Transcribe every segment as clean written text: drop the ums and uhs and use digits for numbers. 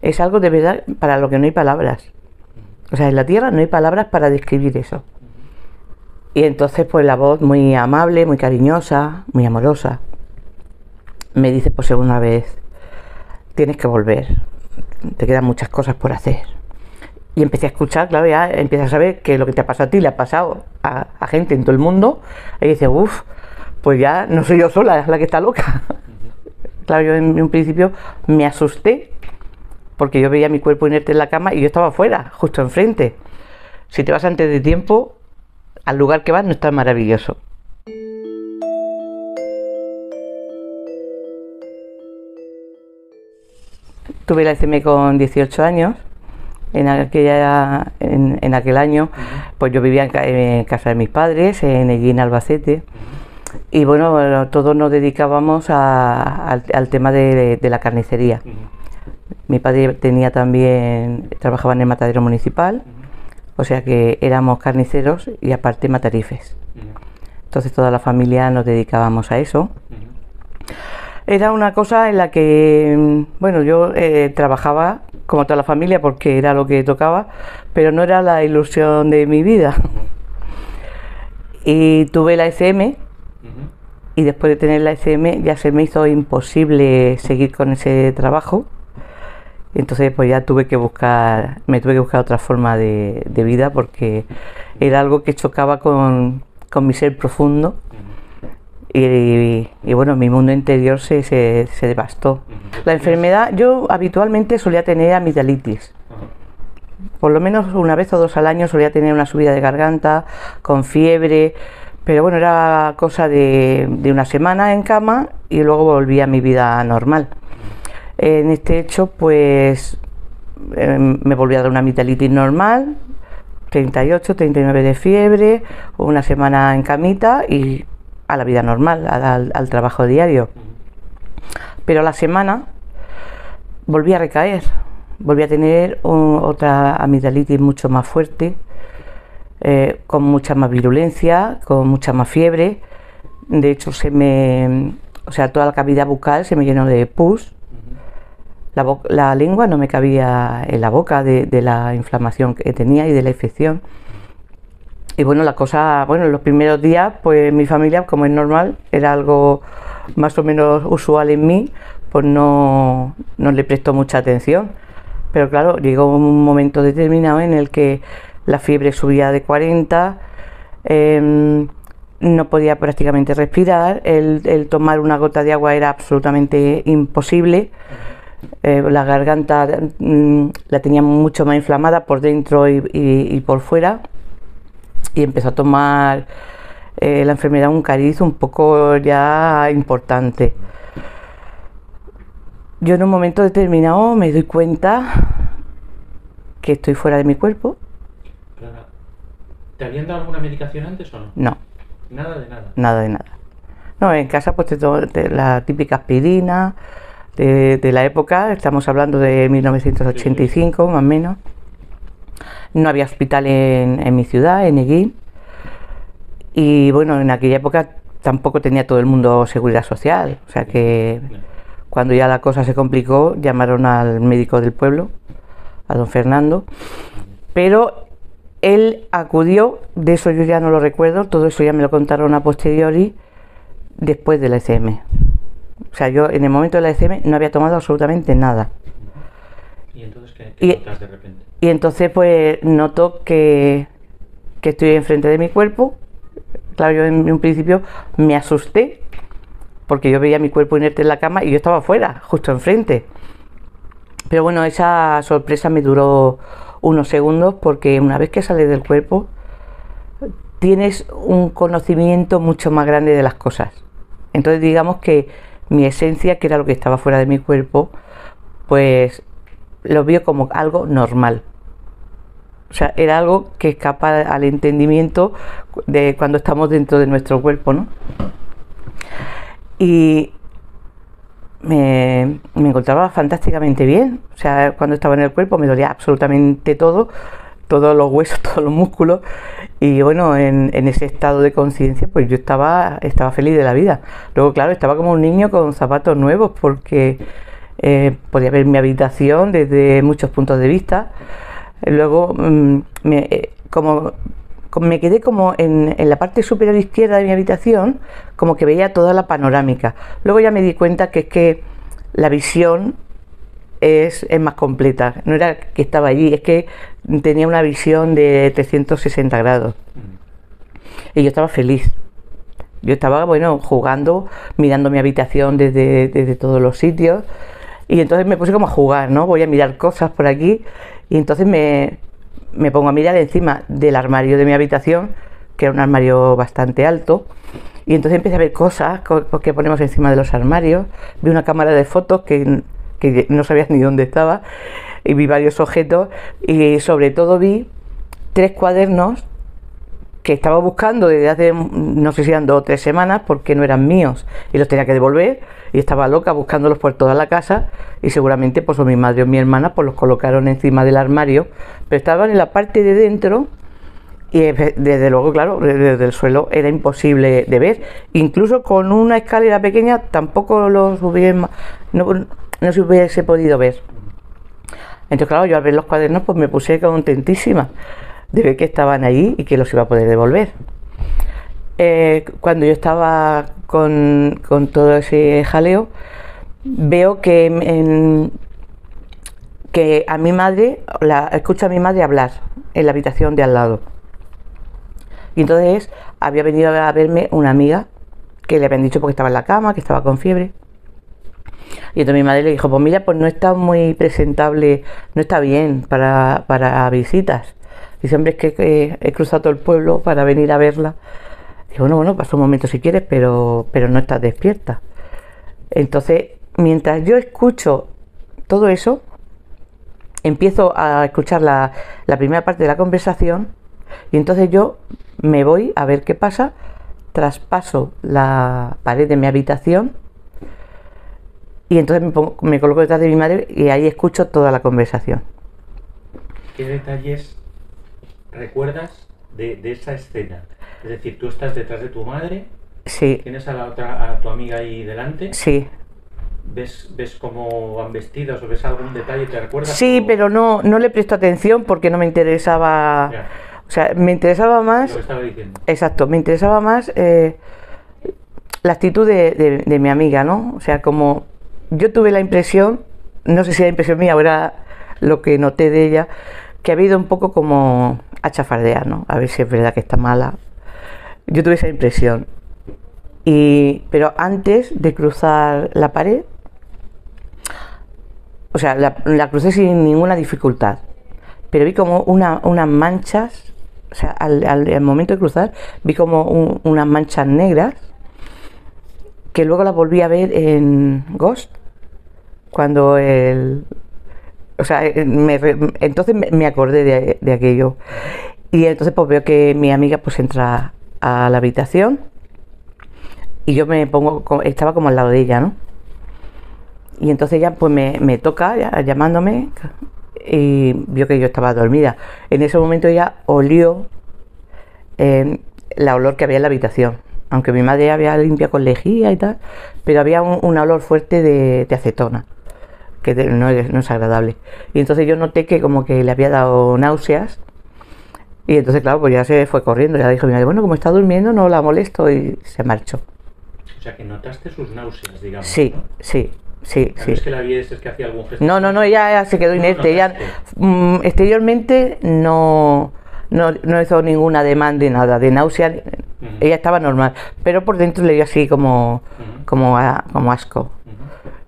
es algo de verdad para lo que no hay palabras. O sea, en la tierra no hay palabras para describir eso. Y entonces pues la voz muy amable, muy cariñosa, muy amorosa, me dice por segunda vez: tienes que volver, te quedan muchas cosas por hacer. Y empecé a escuchar, claro, ya empiezas a saber que lo que te ha pasado a ti le ha pasado a gente en todo el mundo. Y dices, uff, pues ya no soy yo sola la que está loca. Claro, yo en un principio me asusté porque yo veía mi cuerpo inerte en la cama y yo estaba afuera, justo enfrente. Si te vas antes de tiempo, al lugar que vas no es tan maravilloso. Tuve la ECM con 18 años. En aquel año, pues yo vivía en casa de mis padres, en Eguín, Albacete. Y bueno, todos nos dedicábamos al tema de la carnicería. Mi padre trabajaba en el matadero municipal, o sea que éramos carniceros y aparte matarifes. Entonces toda la familia nos dedicábamos a eso. Era una cosa en la que, bueno, yo trabajaba como toda la familia porque era lo que tocaba, pero no era la ilusión de mi vida. Y tuve la ECM y después de tener la ECM ya se me hizo imposible seguir con ese trabajo. Entonces pues ya me tuve que buscar otra forma de vida porque era algo que chocaba con mi ser profundo. Y bueno, mi mundo interior se devastó. La enfermedad, yo habitualmente solía tener amigdalitis. Por lo menos una vez o dos al año solía tener una subida de garganta, con fiebre, pero bueno, era cosa de una semana en cama y luego volvía a mi vida normal. En este hecho, pues me volví a dar una amigdalitis normal, 38, 39 de fiebre, una semana en camita y a la vida normal, al trabajo diario. Pero a la semana volví a recaer, volví a tener otra amigdalitis mucho más fuerte, con mucha más virulencia, con mucha más fiebre. De hecho toda la cavidad bucal se me llenó de pus. La lengua no me cabía en la boca de la inflamación que tenía y de la infección. Y bueno, en los primeros días, pues mi familia, como es normal, era algo más o menos usual en mí, pues no le prestó mucha atención. Pero claro, llegó un momento determinado en el que la fiebre subía de 40, no podía prácticamente respirar, el tomar una gota de agua era absolutamente imposible. La garganta la tenía mucho más inflamada por dentro y por fuera. Y empezó a tomar la enfermedad un cariz un poco ya importante. Yo en un momento determinado me doy cuenta que estoy fuera de mi cuerpo. Clara, ¿te habían dado alguna medicación antes o no? No. Nada de nada. Nada de nada. No, en casa pues la típica aspirina de la época, estamos hablando de 1985 más o menos. No había hospital en mi ciudad, en Eguín, y bueno, en aquella época tampoco tenía todo el mundo seguridad social, o sea que cuando ya la cosa se complicó llamaron al médico del pueblo, a don Fernando, pero él acudió, de eso yo ya no lo recuerdo, todo eso ya me lo contaron a posteriori, después de la ECM. O sea, yo en el momento de la ECM no había tomado absolutamente nada. ¿Y entonces qué notas de repente? Y entonces pues noto que estoy enfrente de mi cuerpo. Claro, yo en un principio me asusté porque yo veía mi cuerpo inerte en la cama y yo estaba afuera, justo enfrente. Pero bueno, esa sorpresa me duró unos segundos porque una vez que sales del cuerpo tienes un conocimiento mucho más grande de las cosas. Entonces digamos que mi esencia, que era lo que estaba fuera de mi cuerpo, pues lo vio como algo normal. O sea, era algo que escapa al entendimiento de cuando estamos dentro de nuestro cuerpo, ¿no? Y me encontraba fantásticamente bien. O sea, cuando estaba en el cuerpo me dolía absolutamente todo, todos los huesos, todos los músculos. Y bueno, en ese estado de conciencia, pues yo estaba feliz de la vida. Luego, claro, estaba como un niño con zapatos nuevos porque podía ver mi habitación desde muchos puntos de vista. Luego me quedé como en la parte superior izquierda de mi habitación, como que veía toda la panorámica. Luego ya me di cuenta que es que la visión es más completa. No era que estaba allí, es que tenía una visión de 360 grados. Y yo estaba feliz. Yo estaba, bueno, jugando, mirando mi habitación desde todos los sitios. Y entonces me puse como a jugar, ¿no? Voy a mirar cosas por aquí. Y entonces me pongo a mirar encima del armario de mi habitación, que era un armario bastante alto. Y entonces empecé a ver cosas que ponemos encima de los armarios. Vi una cámara de fotos que no sabía ni dónde estaba. Y vi varios objetos. Y sobre todo vi 3 cuadernos que estaba buscando desde hace, no sé si eran 2 o 3 semanas, porque no eran míos y los tenía que devolver, y estaba loca buscándolos por toda la casa, y seguramente pues o mi madre o mi hermana pues los colocaron encima del armario, pero estaban en la parte de dentro, y desde luego, claro, desde el suelo era imposible de ver. Incluso con una escalera pequeña tampoco no se hubiese podido ver. Entonces, claro, yo al ver los cuadernos pues me puse contentísima de ver que estaban allí y que los iba a poder devolver. Cuando yo estaba con todo ese jaleo, veo que a mi madre, escucho a mi madre hablar en la habitación de al lado. Y entonces había venido a verme una amiga que le habían dicho porque estaba en la cama, que estaba con fiebre. Y entonces mi madre le dijo, pues mira, pues no está muy presentable, no está bien para visitas. Dice, hombre, es que he cruzado todo el pueblo para venir a verla. Digo, bueno, pasa un momento si quieres, pero no estás despierta. Entonces, mientras yo escucho todo eso, empiezo a escuchar la primera parte de la conversación, y entonces yo me voy a ver qué pasa, traspaso la pared de mi habitación, y entonces me coloco detrás de mi madre y ahí escucho toda la conversación. ¿Qué detalles recuerdas de esa escena? Es decir, tú estás detrás de tu madre, sí, tienes a tu amiga ahí delante, sí, ¿ves cómo van vestidas o ves algún detalle? ¿Te recuerdas? sí, pero no le presto atención porque no me interesaba. Ya. O sea, me interesaba más. Lo que estaba diciendo. Exacto, me interesaba más la actitud de mi amiga, ¿no? O sea, como yo tuve la impresión, no sé si era impresión mía o era lo que noté de ella, que ha habido un poco como a chafardear, ¿no? A ver si es verdad que está mala. Yo tuve esa impresión. Pero antes de cruzar la pared, o sea, la crucé sin ninguna dificultad, pero vi como unas manchas, o sea, al momento de cruzar, vi como unas manchas negras, que luego las volví a ver en Ghost, cuando o sea, entonces me acordé de aquello. Y entonces pues veo que mi amiga pues entra a la habitación y yo estaba como al lado de ella, ¿no? Y entonces ella pues me toca llamándome y vio que yo estaba dormida. En ese momento ella olió la olor que había en la habitación, aunque mi madre había limpiado con lejía y tal, pero había un olor fuerte de acetona, que no es agradable. Y entonces yo noté que como que le había dado náuseas, y entonces claro, pues ya se fue corriendo. Ya dijo mi madre, bueno, como está durmiendo no la molesto, y se marchó. O sea, que notaste sus náuseas, digamos. Sí, ¿no? sí. No es que la vieses que hacía algún gesto. No, ella se quedó inerte. Ella exteriormente no hizo ningún ademán de nada, de náusea. Ella estaba normal, pero por dentro le dio así como asco.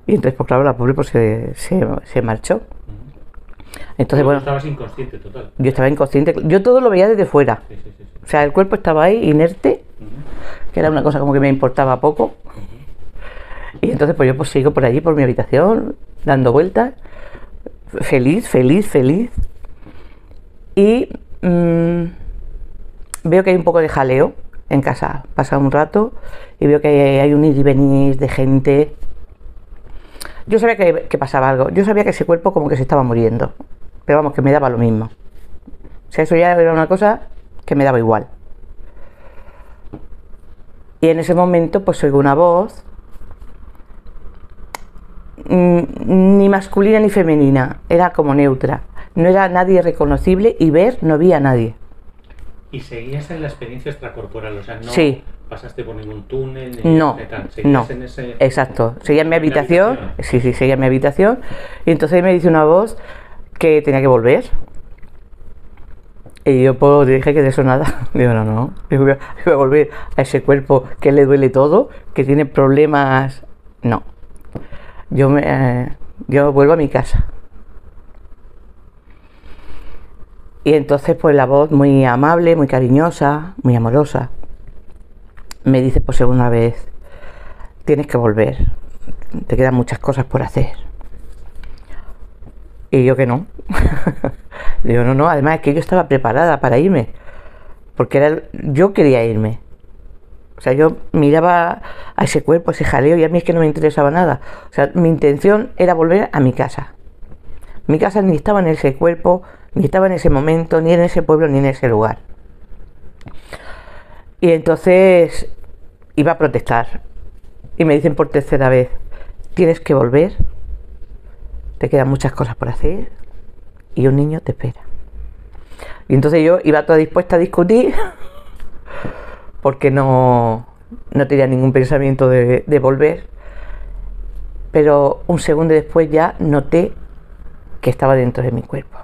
Y entonces, pues claro, la pobre pues se marchó. Entonces, Pero bueno, tú estabas inconsciente total. yo estaba inconsciente. Yo todo lo veía desde fuera. Sí. O sea, el cuerpo estaba ahí, inerte, que era una cosa como que me importaba poco. Y entonces pues yo pues sigo por allí, por mi habitación, dando vueltas, feliz. Y veo que hay un poco de jaleo en casa. Pasa un rato y veo que hay un ir y venir de gente. Yo sabía que pasaba algo. Yo sabía que ese cuerpo como que se estaba muriendo. Pero vamos, que me daba lo mismo. O sea, eso ya era una cosa que me daba igual. Y en ese momento pues oigo una voz. ni masculina ni femenina, era como neutra. No era nadie reconocible y ver no había nadie. ¿Y seguías en la experiencia extracorporal? O sea, no Sí. pasaste por ningún túnel, ni No, tal. no, En ese... exacto. Seguía en mi habitación, habitación? sí, seguía en mi habitación, y entonces me dice una voz que tenía que volver. Y yo pues dije que de eso nada. Digo, no, yo voy a volver a ese cuerpo que le duele todo, que tiene problemas. No, yo vuelvo a mi casa. Y entonces pues la voz muy amable, muy cariñosa, muy amorosa, me dice por segunda vez, tienes que volver, te quedan muchas cosas por hacer. Y yo que no. Digo, no, además es que yo estaba preparada para irme, porque yo quería irme. O sea, yo miraba a ese cuerpo, ese jaleo, y a mí es que no me interesaba nada. O sea, mi intención era volver a mi casa. Mi casa ni estaba en ese cuerpo, ni estaba en ese momento, ni en ese pueblo, ni en ese lugar. Y entonces iba a protestar. Y me dicen por tercera vez, tienes que volver, te quedan muchas cosas por hacer y un niño te espera. Y entonces yo iba toda dispuesta a discutir porque no tenía ningún pensamiento de volver. Pero un segundo después ya noté que estaba dentro de mi cuerpo.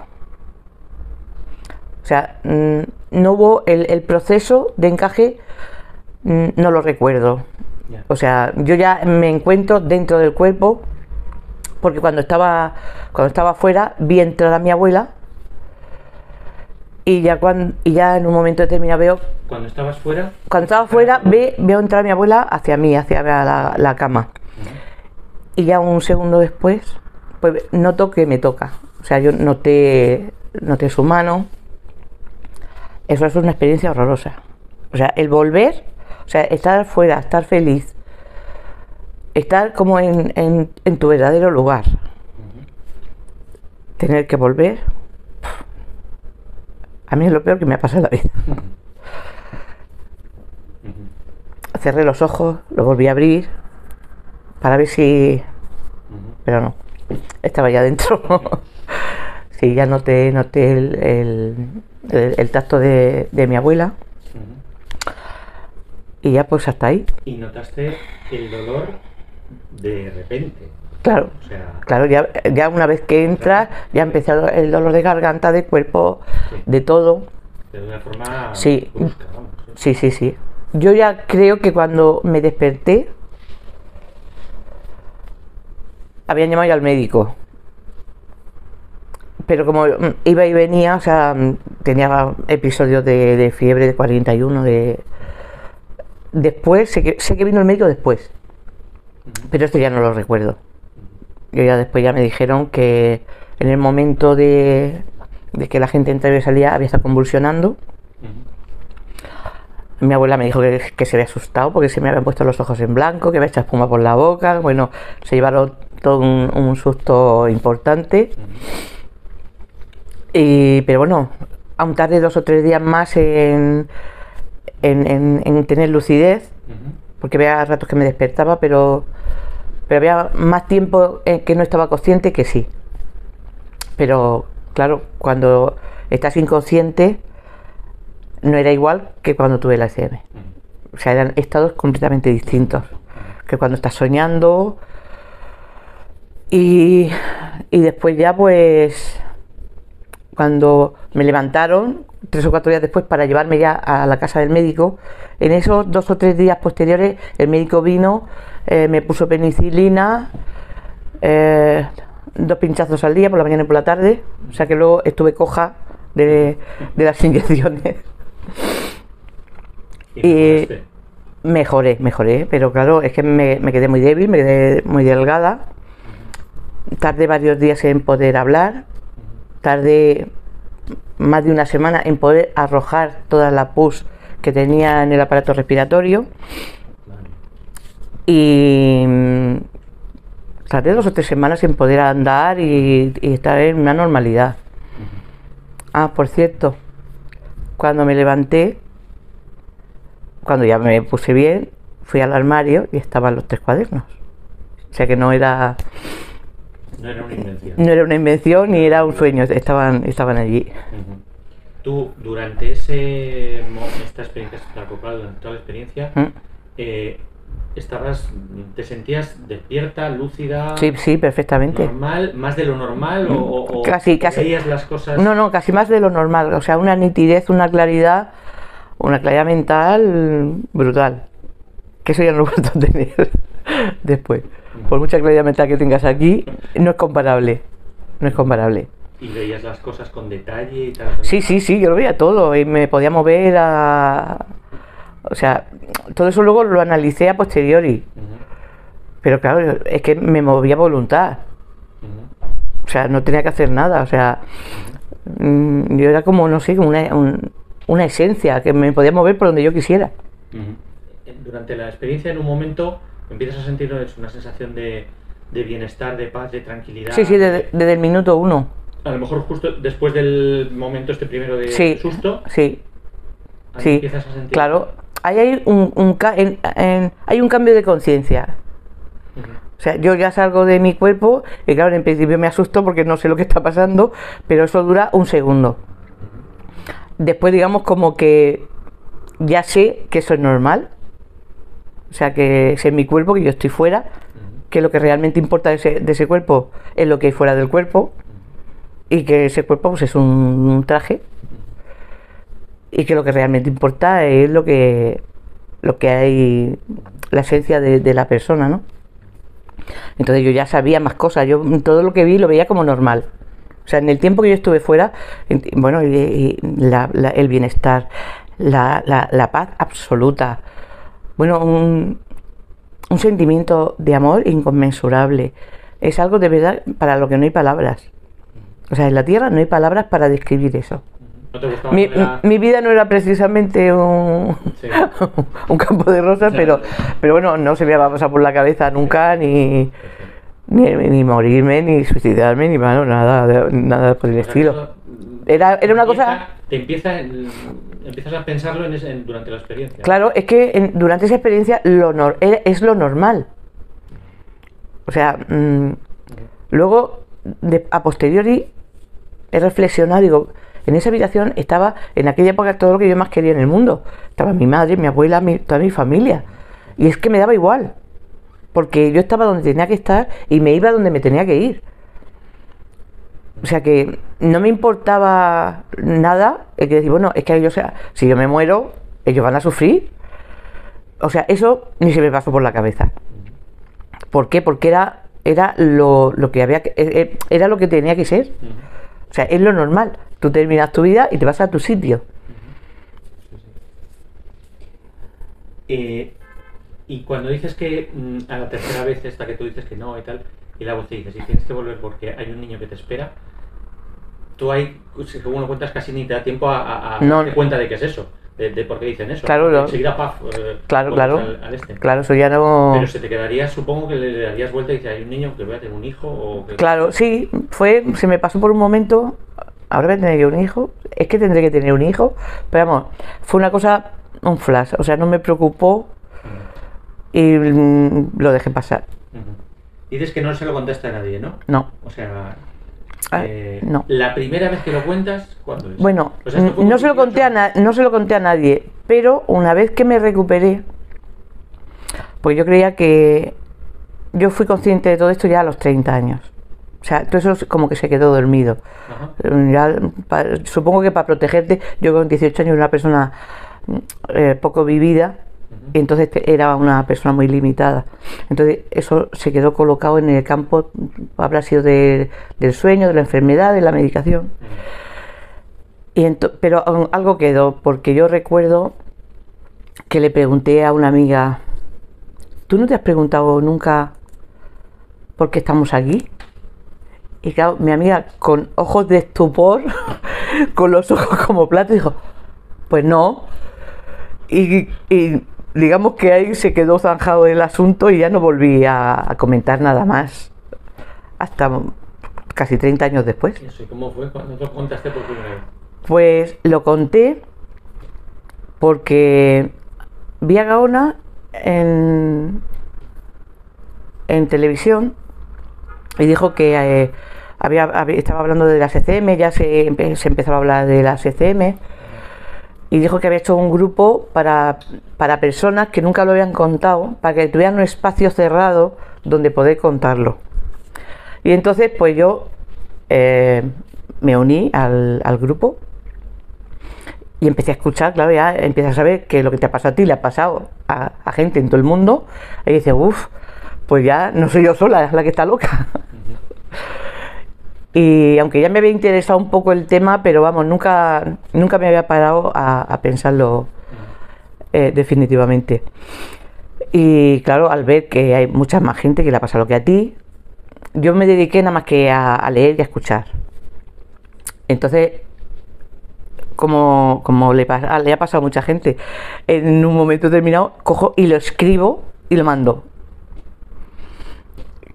O sea, no hubo el proceso de encaje, no lo recuerdo. O sea, yo ya me encuentro dentro del cuerpo, porque cuando estaba fuera vi entrar a mi abuela y ya en un momento determinado veo... ¿Cuando estabas fuera? Cuando estaba fuera veo entrar a mi abuela hacia mí, hacia la cama. Y ya un segundo después, pues noto que me toca. O sea, yo noté su mano. Eso es una experiencia horrorosa. O sea, el volver, o sea, estar fuera, estar feliz, estar como en tu verdadero lugar. Tener que volver, a mí es lo peor que me ha pasado en la vida. Cerré los ojos, los volví a abrir para ver si... Pero no, estaba ya dentro. Sí, ya noté el tacto de mi abuela. Y ya pues hasta ahí. ¿Y notaste el dolor de repente? Claro, O sea, claro, ya una vez que entras, ya empezó el dolor de garganta, de cuerpo, sí, de todo. de una forma Sí, brusca, vamos. ¿Sí? sí. Yo ya creo que cuando me desperté, habían llamado ya al médico. Pero como iba y venía, o sea, tenía episodios de fiebre de 41, después, sé que vino el médico después, pero esto ya no lo recuerdo. Yo ya después ya me dijeron que en el momento de que la gente entraba y salía había estado convulsionando. Mi abuela me dijo que se había asustado porque se me habían puesto los ojos en blanco, que había echado espuma por la boca. Bueno, se llevaron todo un susto importante. Pero bueno, aún tardé 2 o 3 días más en tener lucidez, porque había ratos que me despertaba, pero había más tiempo en que no estaba consciente que sí. Pero claro, cuando estás inconsciente no era igual que cuando tuve la ECM. O sea, eran estados completamente distintos que cuando estás soñando. Y después ya pues, cuando me levantaron 3 o 4 días después para llevarme ya a la casa del médico, en esos 2 o 3 días posteriores el médico vino, me puso penicilina, 2 pinchazos al día, por la mañana y por la tarde. O sea que luego estuve coja de las inyecciones. Y mejoré, pero claro, es que me quedé muy débil, me quedé muy delgada. Tardé varios días en poder hablar, tardé más de una semana en poder arrojar toda la pus que tenía en el aparato respiratorio. Y tardé 2 o 3 semanas en poder andar y estar en una normalidad. Por cierto, cuando me levanté, cuando ya me puse bien, fui al armario y estaban los 3 cuadernos. O sea que no era No era una invención. No era una invención ni era un sueño, estaban allí. Ujú. Tú, durante esta experiencia, durante toda la experiencia, ¿te sentías despierta, lúcida? Sí, perfectamente. ¿Normal? ¿Más de lo normal? ¿O casi. veías las cosas? No, casi más de lo normal. O sea, una nitidez, una claridad mental brutal. Que eso ya no lo vuelto a tener después. Por mucha claridad mental que tengas aquí, no es comparable. No es comparable. ¿Y veías las cosas con detalle y tal? Sí, yo lo veía todo y me podía mover O sea, todo eso luego lo analicé a posteriori. Pero claro, es que me movía a voluntad. O sea, no tenía que hacer nada. O sea, yo era como, no sé, como una esencia que me podía mover por donde yo quisiera. Durante la experiencia, en un momento, empiezas a sentir una sensación de bienestar, de paz, de tranquilidad. Sí, desde el minuto 1. A lo mejor justo después del momento este primero de susto. Sí. Ahí empiezas a sentir. Claro, ahí hay hay un cambio de conciencia. O sea, yo ya salgo de mi cuerpo y claro, en principio me asusto porque no sé lo que está pasando, pero eso dura un segundo. Después, digamos, como que ya sé que eso es normal. O sea, que es en mi cuerpo, que yo estoy fuera, que lo que realmente importa de ese cuerpo es lo que hay fuera del cuerpo, y que ese cuerpo pues es un traje, y que lo que realmente importa es lo que hay, la esencia de la persona, ¿no? Entonces yo ya sabía más cosas, yo todo lo que vi lo veía como normal. O sea, en el tiempo que yo estuve fuera, bueno, el bienestar, la paz absoluta, bueno, un sentimiento de amor inconmensurable. Es algo de verdad para lo que no hay palabras. O sea, en la Tierra no hay palabras para describir eso. ¿No te gustaba mi vida no era precisamente un campo de rosas, pero bueno, no se me iba a pasar por la cabeza nunca ni morirme, ni suicidarme, ni nada por el estilo. Era una cosa... Empiezas a pensarlo durante la experiencia. Claro, es que durante esa experiencia es lo normal. O sea, luego, a posteriori, he reflexionado, digo, en esa habitación estaba, en aquella época, todo lo que yo más quería en el mundo. Estaba mi madre, mi abuela, toda mi familia. Y es que me daba igual. Porque yo estaba donde tenía que estar y me iba donde me tenía que ir. O sea que no me importaba nada el que decir, bueno, es que ellos, o sea, si yo me muero, ellos van a sufrir. O sea, eso ni se me pasó por la cabeza. ¿Por qué? Porque era lo que había era lo que tenía que ser. O sea, es lo normal. Tú terminas tu vida y te vas a tu sitio. Y cuando dices que a la tercera vez esta que tú dices que no y tal, y la voz te dice, si tienes que volver porque hay un niño que te espera, tú ahí, según lo cuentas, casi ni te da tiempo a darte cuenta de qué es eso, de por qué dicen eso. Claro, enseguida, paf, claro. Al este. Claro, eso ya no... Pero se te quedaría, supongo que le darías vuelta y dices, hay un niño que voy a tener un hijo o que... Claro, sí, se me pasó por un momento, ahora voy a tener un hijo, es que tendré que tener un hijo, pero vamos, fue una cosa, un flash, o sea, no me preocupó y lo dejé pasar. Dices que no se lo contaste a nadie, ¿no? No. O sea, no. La primera vez que lo cuentas, ¿cuándo es? Bueno, o sea, no se lo conté a nadie, pero una vez que me recuperé, pues yo creía que yo fui consciente de todo esto ya a los 30 años. O sea, todo eso como que se quedó dormido. Ya, supongo que para protegerte, yo con 18 años era una persona poco vivida, y entonces era una persona muy limitada. Entonces eso se quedó colocado en el campo, habrá sido del sueño, de la enfermedad, de la medicación. Pero algo quedó, porque yo recuerdo que le pregunté a una amiga, ¿tú no te has preguntado nunca por qué estamos aquí? Y claro, mi amiga, con ojos de estupor, con los ojos como platos, dijo, pues no. Y digamos que ahí se quedó zanjado el asunto y ya no volví a comentar nada más. Hasta casi 30 años después. ¿Y cómo fue cuando lo contaste por primera vez? Pues lo conté porque vi a Gaona en televisión y dijo que estaba hablando de las ECM, ya se empezaba a hablar de las ECM, y dijo que había hecho un grupo para personas que nunca lo habían contado, para que tuvieran un espacio cerrado donde poder contarlo. Y entonces pues yo me uní al grupo y empecé a escuchar, claro, ya empiezas a saber que lo que te ha pasado a ti le ha pasado a gente en todo el mundo, y dices, uff, pues ya no soy yo sola la que está loca. Y aunque ya me había interesado un poco el tema, pero vamos, nunca me había parado a pensarlo definitivamente. Y claro, al ver que hay mucha más gente que le ha pasado lo que a ti, yo me dediqué nada más que a leer y a escuchar. Entonces, como le ha pasado a mucha gente, en un momento determinado cojo y lo escribo y lo mando.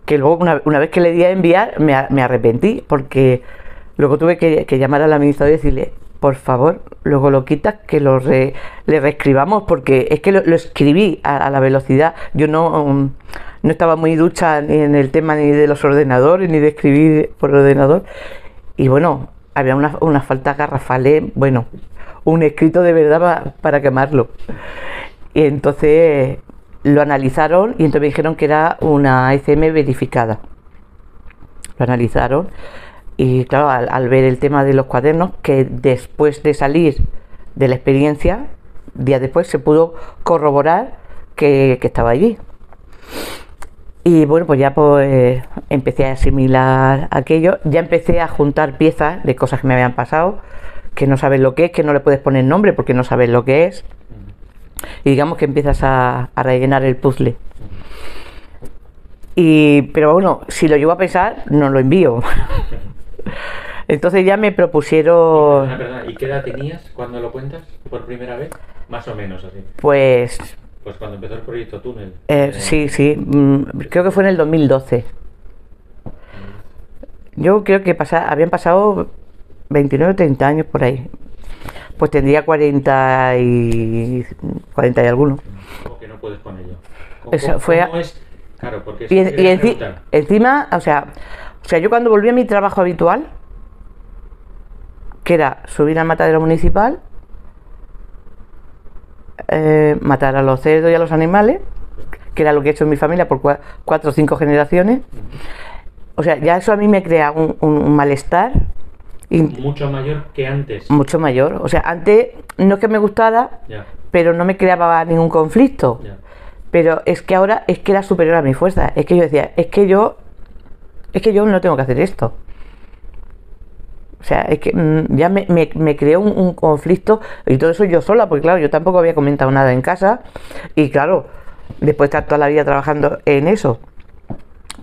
Que luego una vez que le di a enviar me arrepentí, porque luego tuve que llamar al administrador y decirle, por favor, luego lo quitas, que le reescribamos, porque es que lo escribí a la velocidad. Yo no estaba muy ducha ni en el tema ni de los ordenadores, ni de escribir por ordenador, y bueno, había unas faltas garrafales, bueno, un escrito de verdad para quemarlo. Y entonces lo analizaron y entonces me dijeron que era una ECM verificada. Lo analizaron y claro, al ver el tema de los cuadernos, que después de salir de la experiencia, días después se pudo corroborar que estaba allí. Y bueno, pues ya pues empecé a asimilar aquello, ya empecé a juntar piezas de cosas que me habían pasado, que no sabes lo que es, que no le puedes poner nombre porque no sabes lo que es. Y digamos que empiezas a rellenar el puzzle. Pero bueno, si lo llevo a pensar, no lo envío. Entonces ya me propusieron... Perdona, ¿y qué edad tenías cuando lo cuentas por primera vez? Más o menos así. Pues cuando empezó el proyecto Túnel. Sí, creo que fue en el 2012. Yo creo que habían pasado 29 o 30 años por ahí. Pues tendría 40 y alguno. ¿Cómo que no puedes con ello? ¿Cómo es? Claro, porque encima, o sea, yo cuando volví a mi trabajo habitual, que era subir al matadero municipal, matar a los cerdos y a los animales, que era lo que he hecho en mi familia por 4 o 5 generaciones. O sea, ya eso a mí me crea un malestar. Mucho mayor que antes. Mucho mayor. O sea, antes no es que me gustara, pero no me creaba ningún conflicto. Pero es que ahora es que era superior a mi fuerza. Es que yo decía, es que yo no tengo que hacer esto. O sea, es que ya me creó un conflicto, y todo eso yo sola, porque claro, yo tampoco había comentado nada en casa. Y claro, después de estar toda la vida trabajando en eso,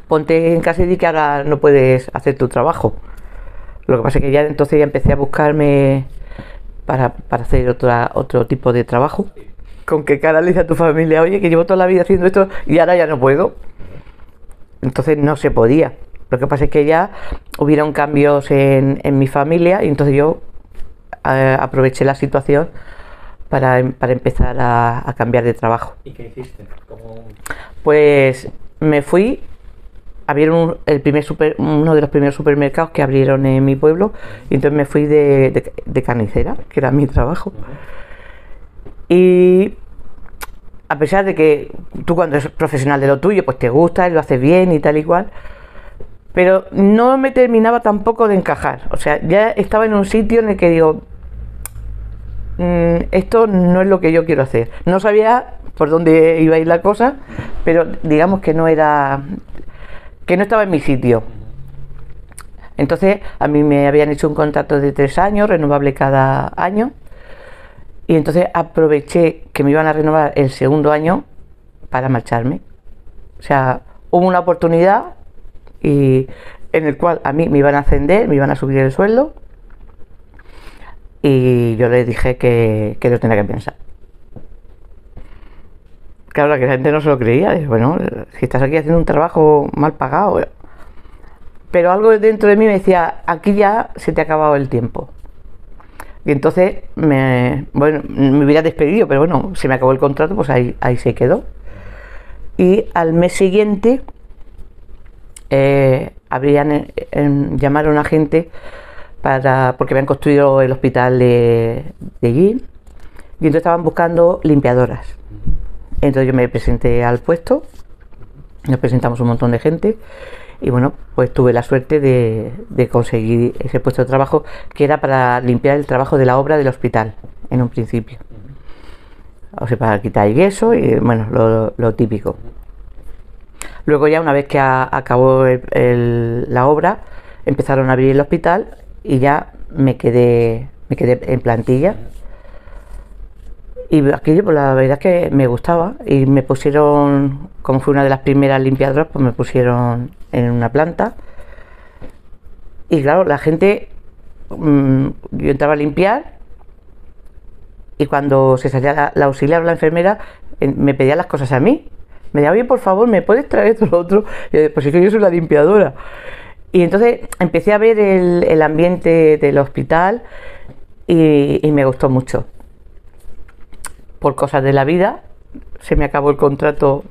ponte en casa y di que ahora no puedes hacer tu trabajo. Lo que pasa es que ya entonces ya empecé a buscarme para hacer otro tipo de trabajo. ¿Con qué cara le dices a tu familia, oye, que llevo toda la vida haciendo esto y ahora ya no puedo? Entonces no se podía. Lo que pasa es que ya hubieron cambios en mi familia, y entonces yo aproveché la situación para empezar a cambiar de trabajo. ¿Y qué hiciste? Pues me fui. Abrieron uno de los primeros supermercados que abrieron en mi pueblo, y entonces me fui de carnicera, que era mi trabajo. Y a pesar de que tú, cuando eres profesional de lo tuyo, pues te gusta y lo haces bien y tal y cual, pero no me terminaba tampoco de encajar. O sea, ya estaba en un sitio en el que digo, esto no es lo que yo quiero hacer. No sabía por dónde iba a ir la cosa, pero digamos que no estaba en mi sitio. Entonces a mí me habían hecho un contrato de 3 años, renovable cada año, y entonces aproveché que me iban a renovar el segundo año para marcharme. O sea, hubo una oportunidad en el cual a mí me iban a ascender, me iban a subir el sueldo, y yo les dije que lo tenía que pensar. Claro, que la gente no se lo creía. Bueno, si estás aquí haciendo un trabajo mal pagado. Pero algo dentro de mí me decía, aquí ya se te ha acabado el tiempo. Y entonces, me hubiera despedido, pero bueno, se me acabó el contrato, pues ahí se quedó. Y al mes siguiente llamaron a gente porque habían construido el hospital de allí, y entonces estaban buscando limpiadoras. Entonces yo me presenté al puesto, nos presentamos un montón de gente, y bueno, pues tuve la suerte de conseguir ese puesto de trabajo, que era para limpiar el trabajo de la obra del hospital, en un principio. O sea, para quitar el yeso y bueno, lo típico. Luego ya, una vez que acabó la obra, empezaron a abrir el hospital y ya me quedé en plantilla. Y aquello, pues la verdad es que me gustaba, y me pusieron, como fue una de las primeras limpiadoras, pues me pusieron en una planta. Y claro, la gente, yo entraba a limpiar, y cuando se salía la auxiliar o la enfermera, me pedía las cosas a mí. Me decía, oye, por favor, ¿me puedes traer esto o lo otro? Y yo, pues es que yo soy la limpiadora. Y entonces empecé a ver el ambiente del hospital, y me gustó mucho. Por cosas de la vida, se me acabó el contrato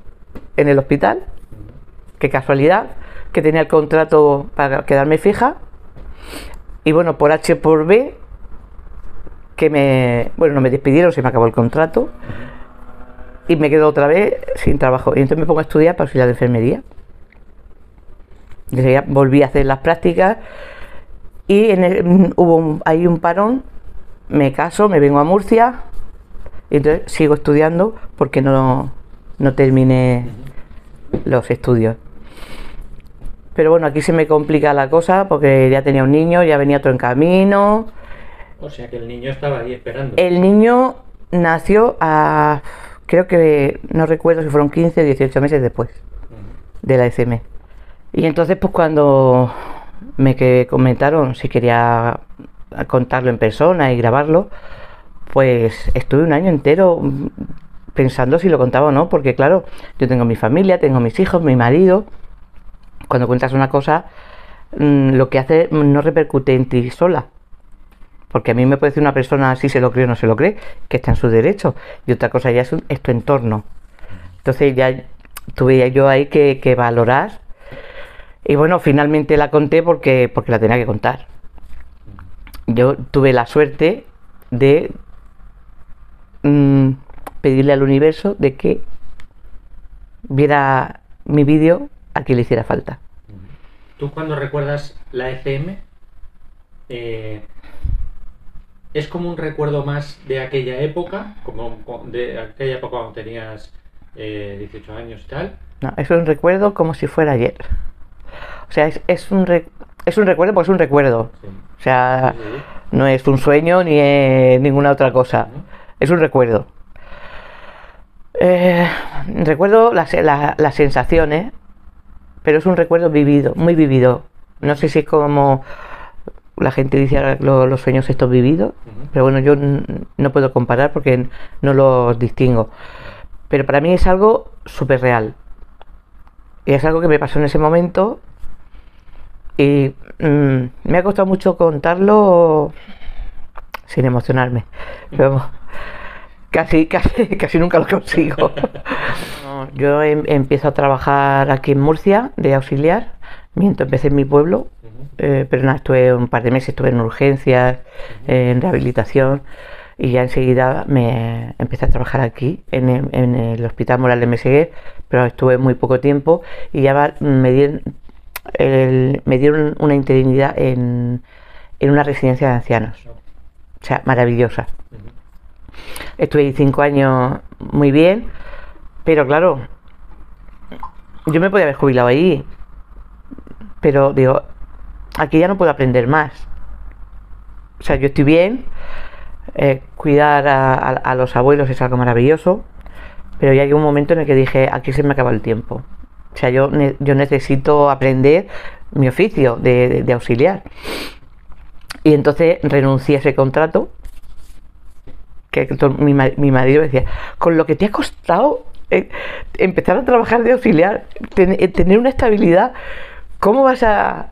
en el hospital. Qué casualidad, que tenía el contrato para quedarme fija. Y bueno, por H por B, no me despidieron, se me acabó el contrato. Y me quedo otra vez sin trabajo. Y entonces me pongo a estudiar para auxiliar de enfermería. Y ya volví a hacer las prácticas. Y hubo ahí un parón. Me caso, me vengo a Murcia. Y entonces sigo estudiando porque no terminé los estudios. Pero bueno, aquí se me complica la cosa porque ya tenía un niño, ya venía otro en camino. O sea que el niño estaba ahí esperando. El niño nació creo que, no recuerdo si fueron 15 o 18 meses después de la ECM. Y entonces, pues cuando me comentaron si quería contarlo en persona y grabarlo, pues estuve un año entero pensando si lo contaba o no, porque claro, yo tengo mi familia, tengo mis hijos, mi marido. Cuando cuentas una cosa, lo que hace no repercute en ti sola. Porque a mí me puede decir una persona si se lo cree o no se lo cree, que está en su derecho. Y otra cosa ya es tu entorno. Entonces ya tuve yo ahí que valorar. Y bueno, finalmente la conté porque la tenía que contar. Yo tuve la suerte de pedirle al universo de que viera mi vídeo a quien le hiciera falta. ¿Tú cuando recuerdas la ECM, es como un recuerdo más de aquella época, como de aquella época cuando tenías 18 años y tal? No, es un recuerdo como si fuera ayer. O sea, es un recuerdo porque es un recuerdo. Sí. O sea, Sí. no es un sueño ni es ninguna otra cosa. Es un recuerdo. Recuerdo las sensaciones, pero es un recuerdo vivido, muy vivido. No sé si es como la gente dice ahora los sueños estos vividos, pero bueno, yo no puedo comparar porque no los distingo. Pero para mí es algo súper real. Y es algo que me pasó en ese momento y me ha costado mucho contarlo sin emocionarme. Pero casi nunca lo consigo. Yo empiezo a trabajar aquí en Murcia de auxiliar, mientras empecé en mi pueblo, pero nada, estuve un par de meses, estuve en urgencias, en rehabilitación, y ya enseguida me empecé a trabajar aquí en el Hospital Moral de Meseguer, pero estuve muy poco tiempo y ya me dieron una interinidad en una residencia de ancianos. O sea, maravillosa. Estuve ahí 5 años muy bien, pero claro, yo me podía haber jubilado ahí, pero digo, aquí ya no puedo aprender más. O sea, yo estoy bien, cuidar a los abuelos es algo maravilloso, pero ya llegó un momento en el que dije, aquí se me acaba el tiempo. O sea, yo necesito aprender mi oficio de auxiliar. Y entonces renuncié a ese contrato, que mi marido me decía, con lo que te ha costado empezar a trabajar de auxiliar, tener una estabilidad, ¿cómo vas a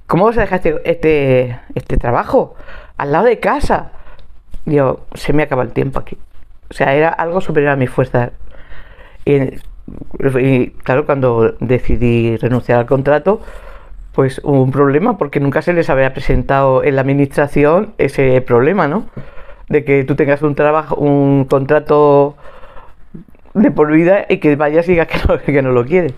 dejar este trabajo al lado de casa? Digo, se me acaba el tiempo aquí. O sea, era algo superior a mis fuerzas. Y claro, cuando decidí renunciar al contrato, pues hubo un problema porque nunca se les había presentado en la administración ese problema, ¿no? De que tú tengas un trabajo, un contrato de por vida y que vayas y digas que no lo quieres.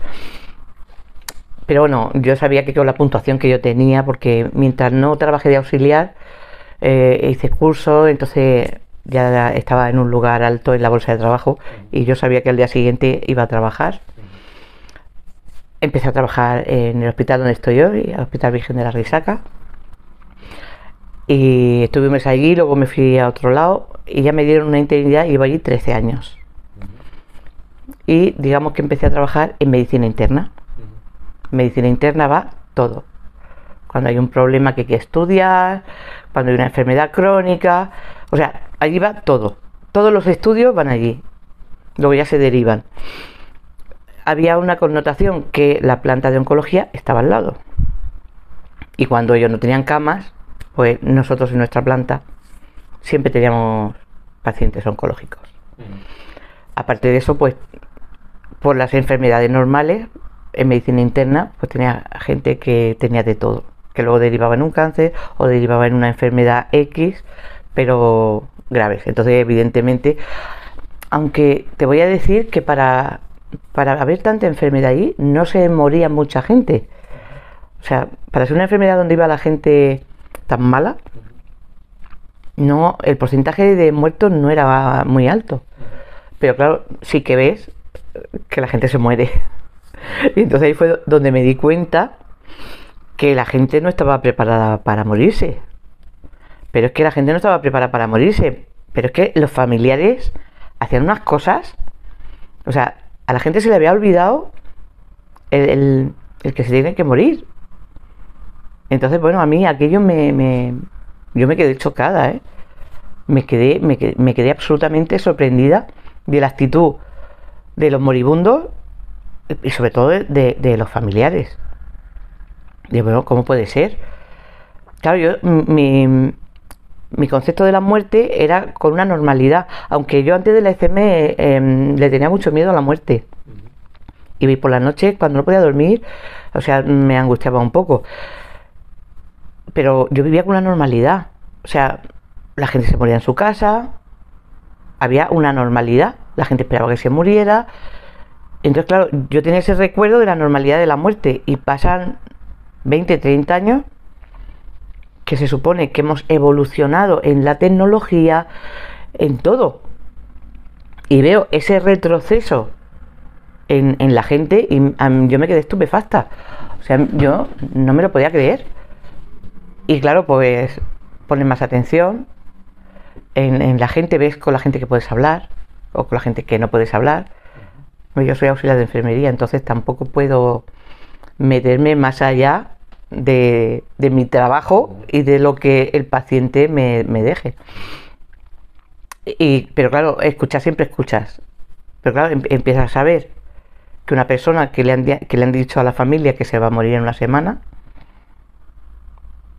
Pero bueno, yo sabía que con la puntuación que yo tenía, porque mientras no trabajé de auxiliar, hice cursos, entonces ya estaba en un lugar alto en la bolsa de trabajo y yo sabía que al día siguiente iba a trabajar. Empecé a trabajar en el hospital donde estoy hoy, el Hospital Virgen de la Risaca. Y estuve un mes allí, luego me fui a otro lado y ya me dieron una interinidad y llevo allí 13 años. Y digamos que empecé a trabajar en medicina interna. Medicina interna va todo. Cuando hay un problema que hay que estudiar, cuando hay una enfermedad crónica, o sea, allí va todo. Todos los estudios van allí. Luego ya se derivan. Había una connotación que la planta de oncología estaba al lado. Y cuando ellos no tenían camas, pues nosotros en nuestra planta siempre teníamos pacientes oncológicos. Aparte de eso, pues por las enfermedades normales, en medicina interna, pues tenía gente que tenía de todo, que luego derivaba en un cáncer o derivaba en una enfermedad X, pero graves. Entonces, evidentemente, aunque te voy a decir que para haber tanta enfermedad ahí, no se moría mucha gente. O sea, para ser una enfermedad donde iba la gente tan mala, no, el porcentaje de muertos no era muy alto. Pero claro, sí que ves que la gente se muere. Y entonces ahí fue donde me di cuenta que la gente no estaba preparada para morirse. Pero es que la gente no estaba preparada para morirse. Pero es que los familiares hacían unas cosas. O sea, a la gente se le había olvidado el que se tiene que morir. Entonces, bueno, a mí aquello yo me quedé chocada, ¿eh? Me quedé absolutamente sorprendida de la actitud de los moribundos y sobre todo de los familiares. Y bueno, ¿cómo puede ser? Claro, mi concepto de la muerte era con una normalidad, aunque yo antes de la ECM le tenía mucho miedo a la muerte. Y por la noche, cuando no podía dormir, o sea, me angustiaba un poco. Pero yo vivía con una normalidad. O sea, la gente se moría en su casa, había una normalidad, la gente esperaba que se muriera. Entonces, claro, yo tenía ese recuerdo de la normalidad de la muerte y pasan 20, 30 años que se supone que hemos evolucionado en la tecnología, en todo. Y veo ese retroceso en la gente y yo me quedé estupefacta. O sea, yo no me lo podía creer. Y claro, pues pones más atención en la gente, ves con la gente que puedes hablar o con la gente que no puedes hablar. Yo soy auxiliar de enfermería, entonces tampoco puedo meterme más allá de mi trabajo y de lo que el paciente me deje. Pero claro, escuchar siempre escuchas. Pero claro, empiezas a saber que una persona que le han dicho a la familia que se va a morir en una semana,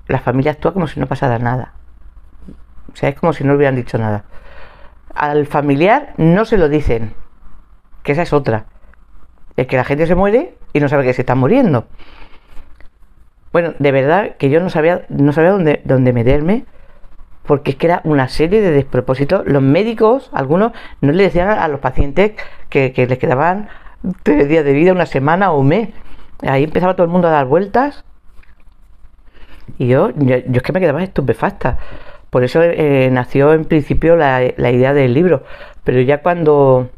la familia actúa como si no pasara nada. O sea, es como si no le hubieran dicho nada. Al familiar no se lo dicen, que esa es otra. Es que la gente se muere y no sabe que se está muriendo. Bueno, de verdad que yo no sabía dónde meterme, porque es que era una serie de despropósitos. Los médicos, algunos, no le decían a los pacientes que les quedaban 3 días de vida, una semana o un mes. Ahí empezaba todo el mundo a dar vueltas. Y yo es que me quedaba estupefacta. Por eso nació en principio la idea del libro. Pero ya cuando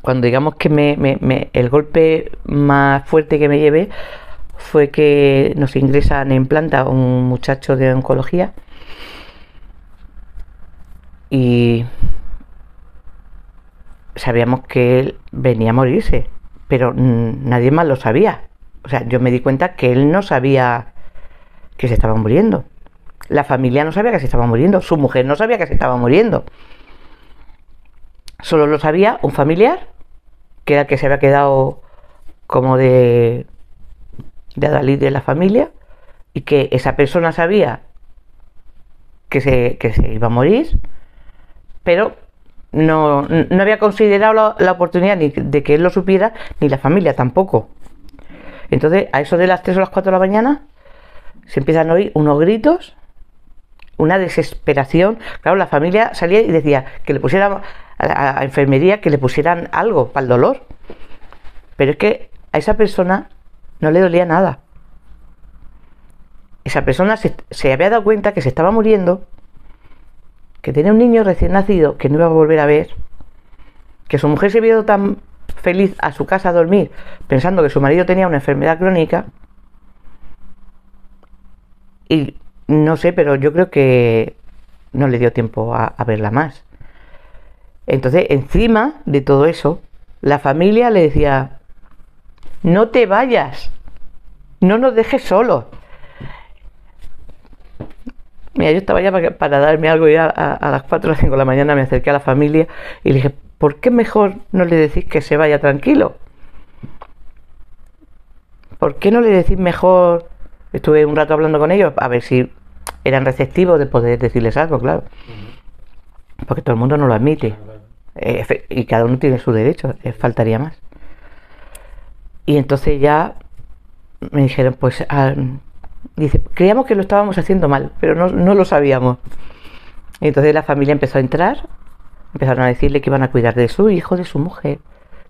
digamos que el golpe más fuerte que me llevé fue que nos ingresan en planta un muchacho de oncología y sabíamos que él venía a morirse, pero nadie más lo sabía. O sea, yo me di cuenta que él no sabía que se estaba muriendo. La familia no sabía que se estaba muriendo. Su mujer no sabía que se estaba muriendo. Solo lo sabía un familiar, que era el que se había quedado como de adalid de la familia, y que esa persona sabía que se iba a morir, pero no había considerado la oportunidad ni de que él lo supiera, ni la familia tampoco. Entonces, a eso de las 3 o las 4 de la mañana, se empiezan a oír unos gritos, una desesperación. Claro, la familia salía y decía que le pusieran a enfermería, que le pusieran algo para el dolor. Pero es que a esa persona no le dolía nada. Esa persona se había dado cuenta que se estaba muriendo, que tenía un niño recién nacido que no iba a volver a ver, que su mujer se había ido tan feliz a su casa a dormir pensando que su marido tenía una enfermedad crónica. Y no sé, pero yo creo que no le dio tiempo a verla más. Entonces, encima de todo eso, la familia le decía: no te vayas, no nos dejes solos. Mira, yo estaba ya para darme algo, ya a las 4 o las 5 de la mañana me acerqué a la familia y le dije: ¿por qué mejor no le decís que se vaya tranquilo? ¿Por qué no le decís mejor? Estuve un rato hablando con ellos a ver si eran receptivos de poder decirles algo, claro. Porque todo el mundo no lo admite. Y cada uno tiene su derecho, faltaría más. Y entonces ya me dijeron, pues, dice, creíamos que lo estábamos haciendo mal, pero no lo sabíamos. Y entonces la familia empezó a entrar, empezaron a decirle que iban a cuidar de su hijo, de su mujer,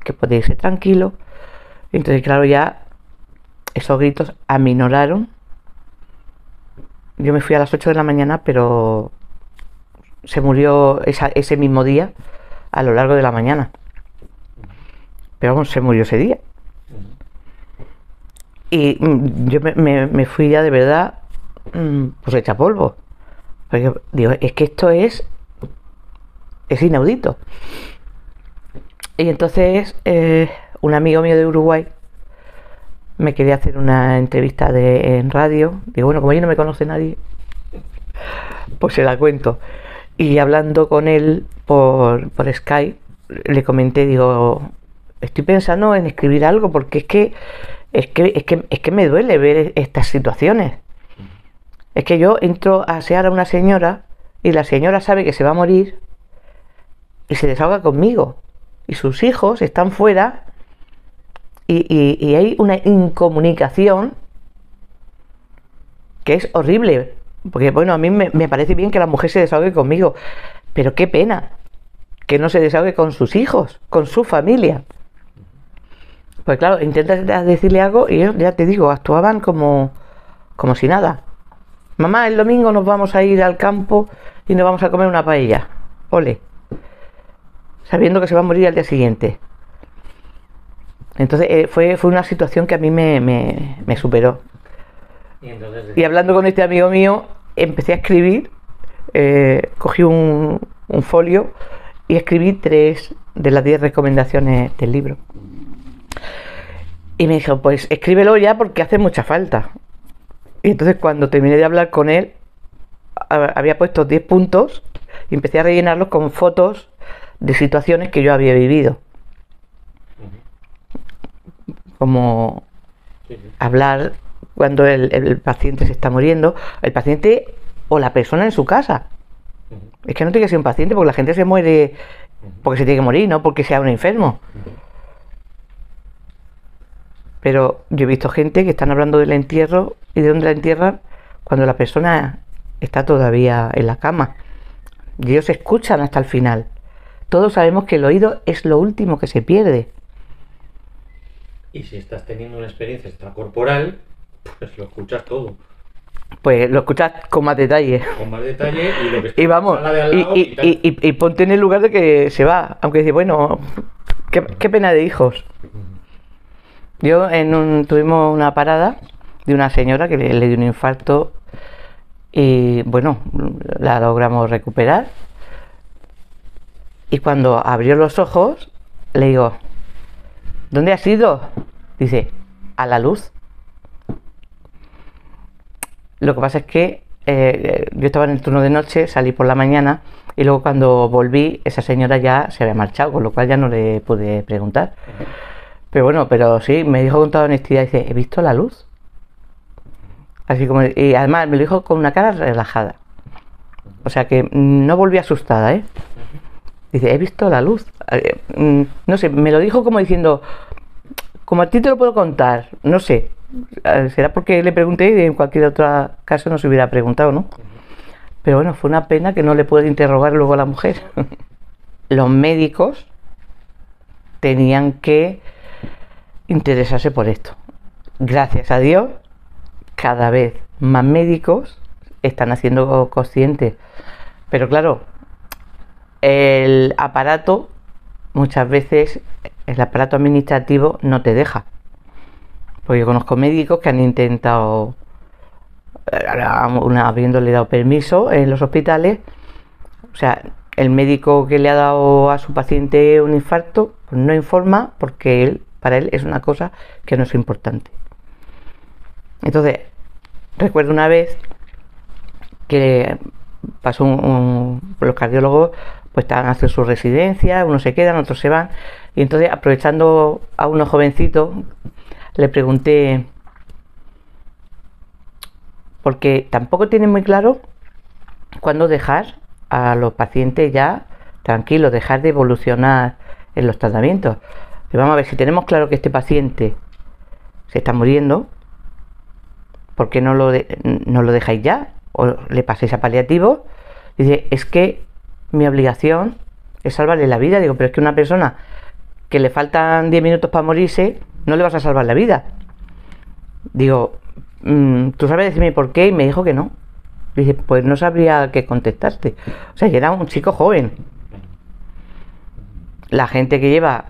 que podía irse tranquilo. Y entonces, claro, ya esos gritos aminoraron. Yo me fui a las 8 de la mañana, pero se murió ese mismo día, a lo largo de la mañana. Pero vamos, se murió ese día. Y yo me fui ya de verdad, pues hecha polvo. Porque digo, es que esto es inaudito. Y entonces un amigo mío de Uruguay me quería hacer una entrevista en radio. Digo, bueno, como allí no me conoce nadie, pues se la cuento. Y hablando con él por Skype, le comenté, digo, estoy pensando en escribir algo, porque es que me duele ver estas situaciones. Es que yo entro a asear a una señora y la señora sabe que se va a morir y se desahoga conmigo. Y sus hijos están fuera y hay una incomunicación que es horrible. Porque, bueno, a mí me parece bien que la mujer se desahogue conmigo, pero qué pena que no se desahogue con sus hijos, con su familia. Pues claro, intentas decirle algo y ellos, ya te digo, actuaban como si nada. Mamá, el domingo nos vamos a ir al campo y nos vamos a comer una paella. Ole. Sabiendo que se va a morir al día siguiente. Entonces fue una situación que a mí me superó. Y hablando con este amigo mío, empecé a escribir. Cogí un folio y escribí 3 de las 10 recomendaciones del libro. Y me dijo, pues escríbelo ya porque hace mucha falta. Y entonces cuando terminé de hablar con él, había puesto 10 puntos y empecé a rellenarlos con fotos de situaciones que yo había vivido. Como hablar cuando el paciente se está muriendo, el paciente o la persona en su casa. Es que no tiene que ser un paciente, porque la gente se muere porque se tiene que morir, no porque sea un enfermo. Pero yo he visto gente que están hablando del entierro y de dónde la entierran cuando la persona está todavía en la cama. Y ellos escuchan hasta el final. Todos sabemos que el oído es lo último que se pierde. Y si estás teniendo una experiencia extracorporal, pues lo escuchas todo. Pues lo escuchas con más detalle. Con más detalle y lo que está y vamos, y ponte en el lugar de que se va. Aunque dice, bueno, qué pena de hijos. Yo tuvimos una parada de una señora que le dio un infarto y bueno, la logramos recuperar. Y cuando abrió los ojos, le digo, ¿dónde has ido? Dice, a la luz. Lo que pasa es que yo estaba en el turno de noche, salí por la mañana y luego cuando volví, esa señora ya se había marchado, con lo cual ya no le pude preguntar. Pero bueno, pero sí, me dijo con toda honestidad, dice, he visto la luz. Así como, y además me lo dijo con una cara relajada. O sea que no volví asustada, ¿eh? Dice, he visto la luz. No sé, me lo dijo como diciendo, como a ti te lo puedo contar, no sé, será porque le pregunté y en cualquier otro caso no se hubiera preguntado, ¿no? Pero bueno, fue una pena que no le pude interrogar luego a la mujer. Los médicos tenían que interesarse por esto. Gracias a Dios, cada vez más médicos están haciendo conscientes. Pero claro, el aparato, muchas veces, el aparato administrativo no te deja. Porque yo conozco médicos que han intentado, habiéndole dado permiso en los hospitales, o sea, el médico que le ha dado a su paciente un infarto, pues no informa porque para él es una cosa que no es importante. Entonces, recuerdo una vez que pasó los cardiólogos pues estaban haciendo su residencia, unos se quedan, otros se van, y entonces aprovechando a unos jovencitos le pregunté, porque tampoco tienen muy claro cuándo dejar a los pacientes ya tranquilos, dejar de evolucionar en los tratamientos. Y vamos a ver, si tenemos claro que este paciente se está muriendo, ¿por qué no lo dejáis ya? O le paséis a paliativos. Dice, es que mi obligación es salvarle la vida. Digo, pero es que una persona que le faltan 10 minutos para morirse, no le vas a salvar la vida. Digo, ¿tú sabes decirme por qué? Y me dijo que no. Dice, pues no sabría qué contestarte. O sea, que era un chico joven. La gente que lleva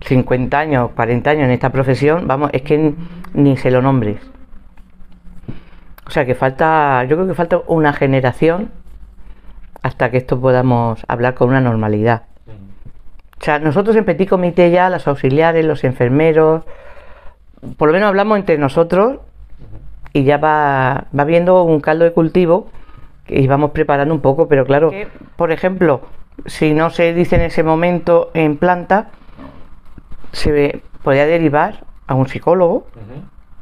50 años, 40 años en esta profesión, vamos, es que ni se lo nombres. O sea que falta, yo creo que falta una generación hasta que esto podamos hablar con una normalidad. O sea, nosotros en Petit Comité ya, las auxiliares, los enfermeros, por lo menos hablamos entre nosotros y ya va viendo un caldo de cultivo y vamos preparando un poco, pero claro, por ejemplo, si no se dice en ese momento en planta, se podría derivar a un psicólogo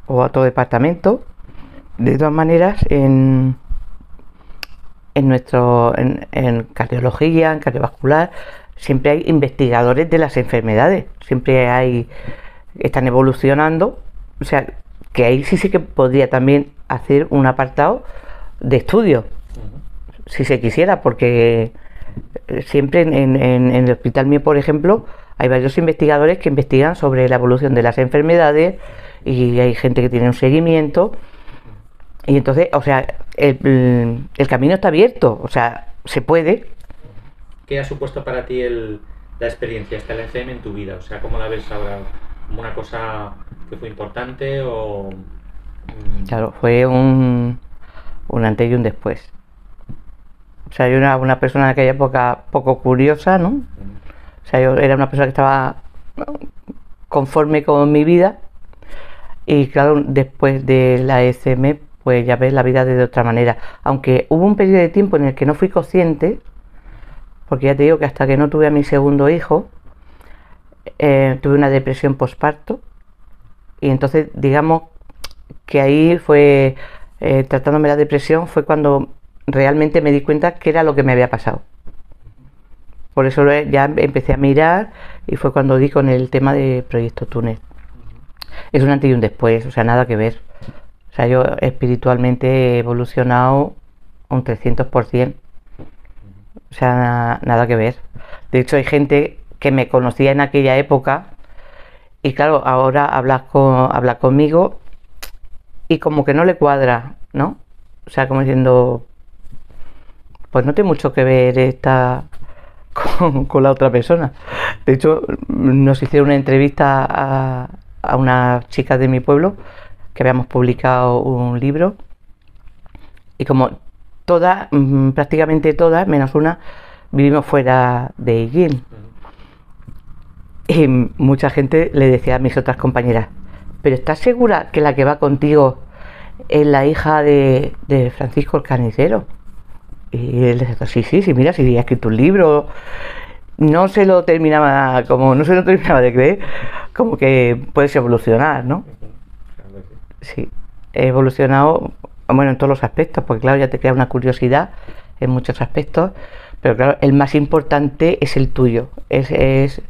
o a otro departamento. De todas maneras, en cardiología, en cardiovascular, siempre hay investigadores de las enfermedades, están evolucionando, o sea, que ahí sí que podría también hacer un apartado de estudio, si se quisiera, porque siempre en el hospital mío, por ejemplo, hay varios investigadores que investigan sobre la evolución de las enfermedades y hay gente que tiene un seguimiento. Y entonces, o sea, el camino está abierto, o sea, se puede. ¿Qué ha supuesto para ti la experiencia esta del ECM en tu vida? O sea, ¿cómo la ves ahora? ¿Como una cosa que fue importante o...? Claro, fue un antes y un después. O sea, yo era una persona en aquella época poco curiosa, ¿no? O sea, yo era una persona que estaba conforme con mi vida y claro, después de la ECM pues ya ves la vida de otra manera. Aunque hubo un periodo de tiempo en el que no fui consciente, porque ya te digo que hasta que no tuve a mi segundo hijo, tuve una depresión posparto, y entonces digamos que ahí fue, tratándome la depresión, fue cuando realmente me di cuenta que era lo que me había pasado. Por eso ya empecé a mirar y fue cuando di con el tema de Proyecto Túnel. Es un antes y un después, o sea, nada que ver. O sea, yo espiritualmente he evolucionado un 300%. O sea, nada que ver. De hecho, hay gente que me conocía en aquella época y claro, ahora habla conmigo y como que no le cuadra, ¿no? O sea, como diciendo, pues no tiene mucho que ver esta con la otra persona. De hecho, nos hicieron una entrevista a unas chicas de mi pueblo que habíamos publicado un libro y como todas, prácticamente todas, menos una, vivimos fuera de Ellín. Y mucha gente le decía a mis otras compañeras, ¿pero estás segura que la que va contigo es la hija de Francisco el Carnicero? Y él decía, sí, mira, si había escrito un libro. No se lo terminaba de creer, como que puedes evolucionar, ¿no? Sí, he evolucionado, bueno, en todos los aspectos, porque claro, ya te crea una curiosidad en muchos aspectos, pero claro, el más importante es el tuyo, es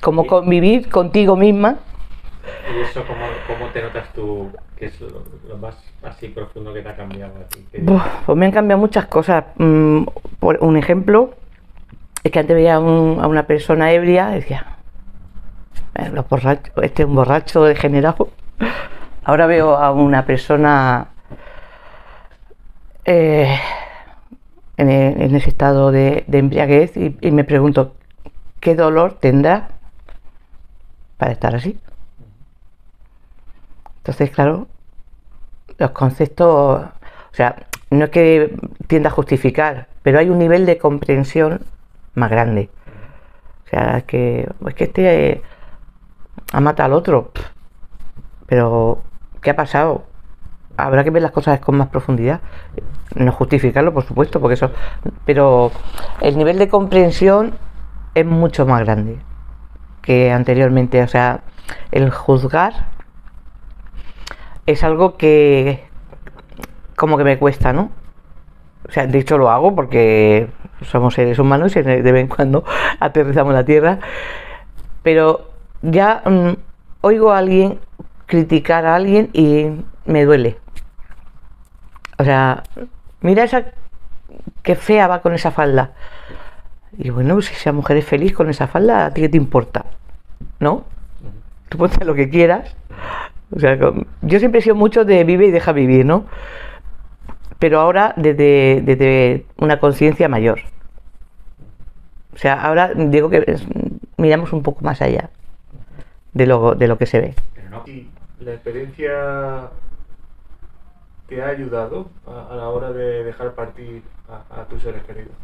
cómo convivir contigo misma ¿Y eso cómo te notas tú? ¿Qué es lo más así profundo que te ha cambiado a ti? Pues me han cambiado muchas cosas. Por un ejemplo, es que antes veía a una persona ebria y decía, los borrachos, este es un borracho degenerado. Ahora veo a una persona en ese estado de embriaguez y me pregunto, ¿qué dolor tendrá para estar así? Entonces, claro, los conceptos, o sea, no es que tienda a justificar, pero hay un nivel de comprensión más grande. O sea, es que este ha matado al otro, pero ¿qué ha pasado? Habrá que ver las cosas con más profundidad. No justificarlo, por supuesto, porque eso, pero el nivel de comprensión es mucho más grande que anteriormente. O sea, el juzgar es algo que como que me cuesta, ¿no? O sea, de hecho lo hago porque somos seres humanos y de vez en cuando aterrizamos en la tierra, pero ya oigo a alguien criticar a alguien y me duele. O sea, mira esa, qué fea va con esa falda. Y bueno, si esa mujer es feliz con esa falda, ¿a ti qué te importa? ¿No? Tú ponte lo que quieras. O sea, yo siempre he sido mucho de vive y deja vivir, ¿no? Pero ahora desde una conciencia mayor. O sea, ahora digo que miramos un poco más allá de lo que se ve. ¿Y la experiencia te ha ayudado a la hora de dejar partir a tus seres queridos?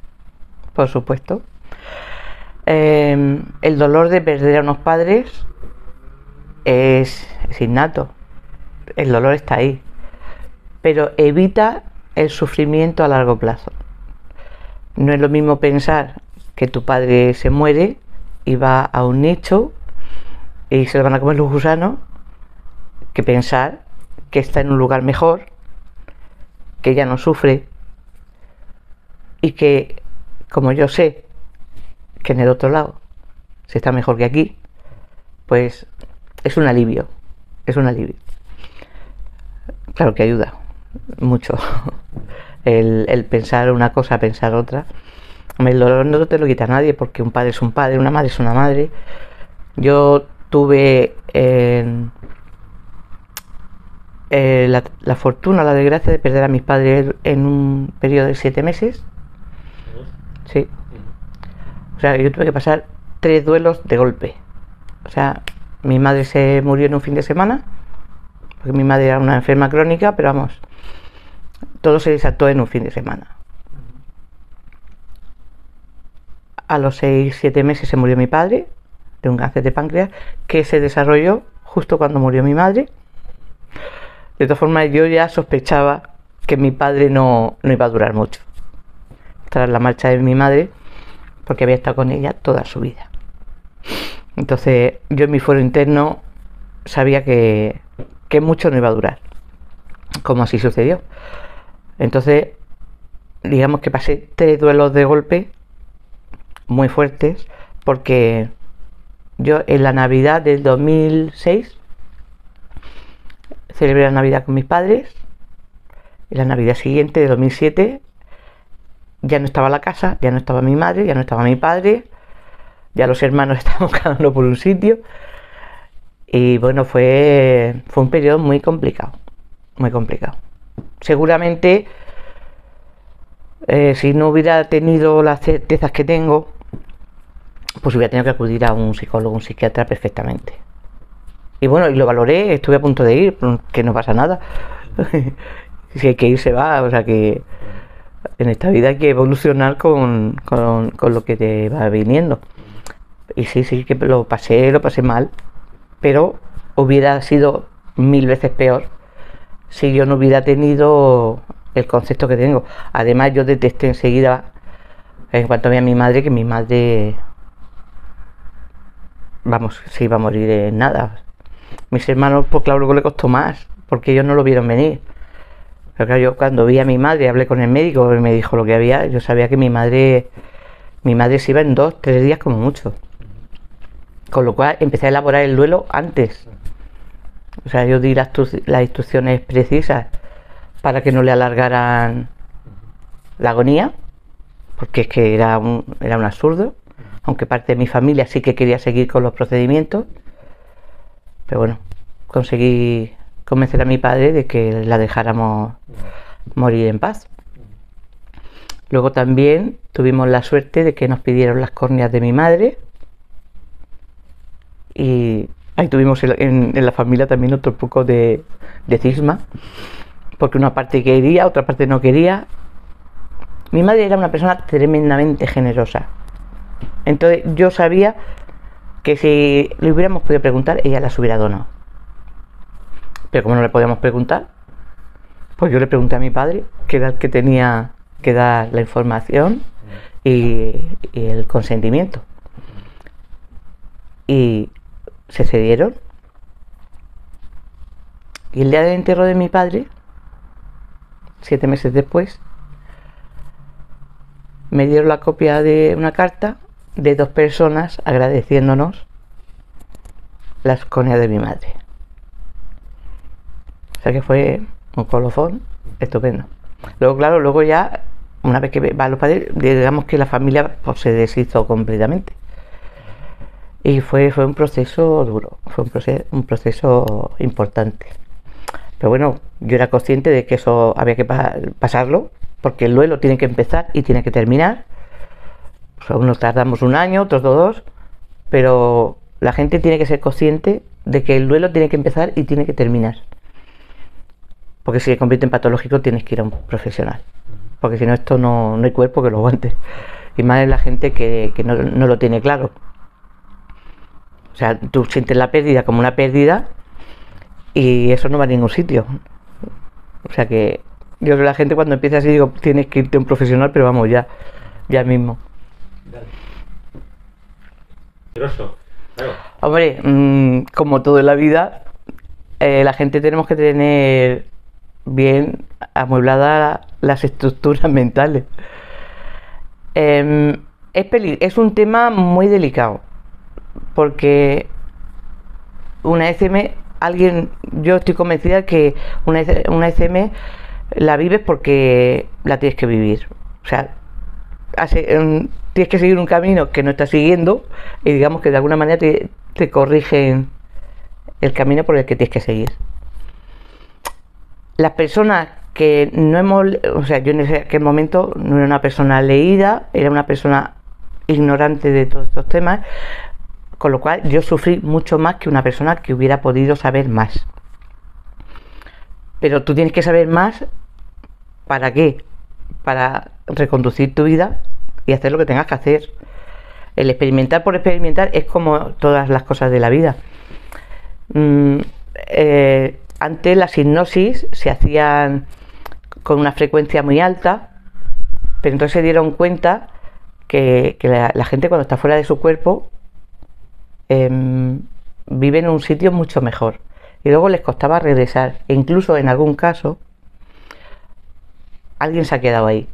Por supuesto. El dolor de perder a unos padres es innato. El dolor está ahí. Pero evita el sufrimiento a largo plazo. No es lo mismo pensar que tu padre se muere y va a un nicho y se le van a comer los gusanos, que pensar que está en un lugar mejor, que ya no sufre y que, como yo sé que en el otro lado se está mejor que aquí, pues es un alivio, Claro que ayuda mucho el pensar una cosa, pensar otra. El dolor no te lo quita nadie, porque un padre es un padre, una madre es una madre. Yo tuve la fortuna, la desgracia de perder a mis padres en un periodo de 7 meses. Sí. O sea, yo tuve que pasar 3 duelos de golpe. O sea, mi madre se murió en un fin de semana, porque mi madre era una enferma crónica, pero vamos, todo se desató en un fin de semana. A los 6-7 meses se murió mi padre de un cáncer de páncreas que se desarrolló justo cuando murió mi madre. De todas formas, yo ya sospechaba que mi padre no iba a durar mucho tras la marcha de mi madre, porque había estado con ella toda su vida. Entonces yo en mi fuero interno sabía que mucho no iba a durar, como así sucedió. Entonces, digamos que pasé 3 duelos de golpe muy fuertes, porque yo en la Navidad del 2006 celebré la Navidad con mis padres. En la Navidad siguiente, de 2007, ya no estaba la casa, ya no estaba mi madre, ya no estaba mi padre, ya los hermanos estábamos cada uno por un sitio. Y bueno, fue un periodo muy complicado, muy complicado. Seguramente, si no hubiera tenido las certezas que tengo, pues hubiera tenido que acudir a un psicólogo, un psiquiatra perfectamente. Y bueno, y lo valoré, estuve a punto de ir, que no pasa nada. Si hay que ir, se va. O sea que en esta vida hay que evolucionar con lo que te va viniendo. Y sí, que lo pasé mal, pero hubiera sido 1000 veces peor si yo no hubiera tenido el concepto que tengo. Además, yo detesté enseguida, en cuanto vi a mi madre, que mi madre, vamos, se iba a morir en nada. Mis hermanos, pues claro, luego le costó más, porque ellos no lo vieron venir. Pero claro, yo cuando vi a mi madre, hablé con el médico y me dijo lo que había, yo sabía que mi madre se iba en 2-3 días como mucho. Con lo cual empecé a elaborar el duelo antes. O sea, yo di las instrucciones precisas para que no le alargaran la agonía, porque es que era un absurdo, aunque parte de mi familia sí que quería seguir con los procedimientos, pero bueno, conseguí convencer a mi padre de que la dejáramos morir en paz. Luego también tuvimos la suerte de que nos pidieron las córneas de mi madre, y ahí tuvimos en la familia también otro poco de cisma, porque una parte quería, otra parte no quería. Mi madre era una persona tremendamente generosa, entonces yo sabía que si le hubiéramos podido preguntar, ella las hubiera donado. Pero como no le podíamos preguntar, pues yo le pregunté a mi padre, que era el que tenía que dar la información y el consentimiento. Y se cedieron. Y el día del entierro de mi padre, 7 meses después, me dieron la copia de una carta de 2 personas agradeciéndonos las córneas de mi madre. O sea que fue un colofón estupendo. Luego, claro, luego ya, una vez que van los padres, digamos que la familia pues, se deshizo completamente. Y fue un proceso duro, fue un proceso importante. Pero bueno, yo era consciente de que eso había que pasarlo, porque el duelo tiene que empezar y tiene que terminar. O sea, unos tardamos 1 año, otros 2, pero la gente tiene que ser consciente de que el duelo tiene que empezar y tiene que terminar. Porque si se convierte en patológico tienes que ir a un profesional, porque si no esto no hay cuerpo que lo aguante. Y más es la gente que no lo tiene claro. O sea, tú sientes la pérdida como una pérdida y eso no va a ningún sitio. O sea que yo creo que la gente cuando empieza así digo, tienes que irte a un profesional, pero vamos, ya mismo. Peligroso, claro. Hombre, como todo en la vida, la gente tenemos que tener bien amuebladas las estructuras mentales. Es un tema muy delicado, porque una ECM, yo estoy convencida que una ECM la vives porque la tienes que vivir. O sea, tienes que seguir un camino que no estás siguiendo y digamos que de alguna manera te corrigen el camino por el que tienes que seguir. Las personas que no o sea, yo en aquel momento no era una persona leída, era una persona ignorante de todos estos temas, con lo cual yo sufrí mucho más que una persona que hubiera podido saber más. Pero tú tienes que saber más, ¿para qué? Para reconducir tu vida y hacer lo que tengas que hacer. El experimentar por experimentar es como todas las cosas de la vida. Antes las hipnosis se hacían con una frecuencia muy alta, pero entonces se dieron cuenta que la gente cuando está fuera de su cuerpo vive en un sitio mucho mejor y luego les costaba regresar, e incluso en algún caso alguien se ha quedado ahí.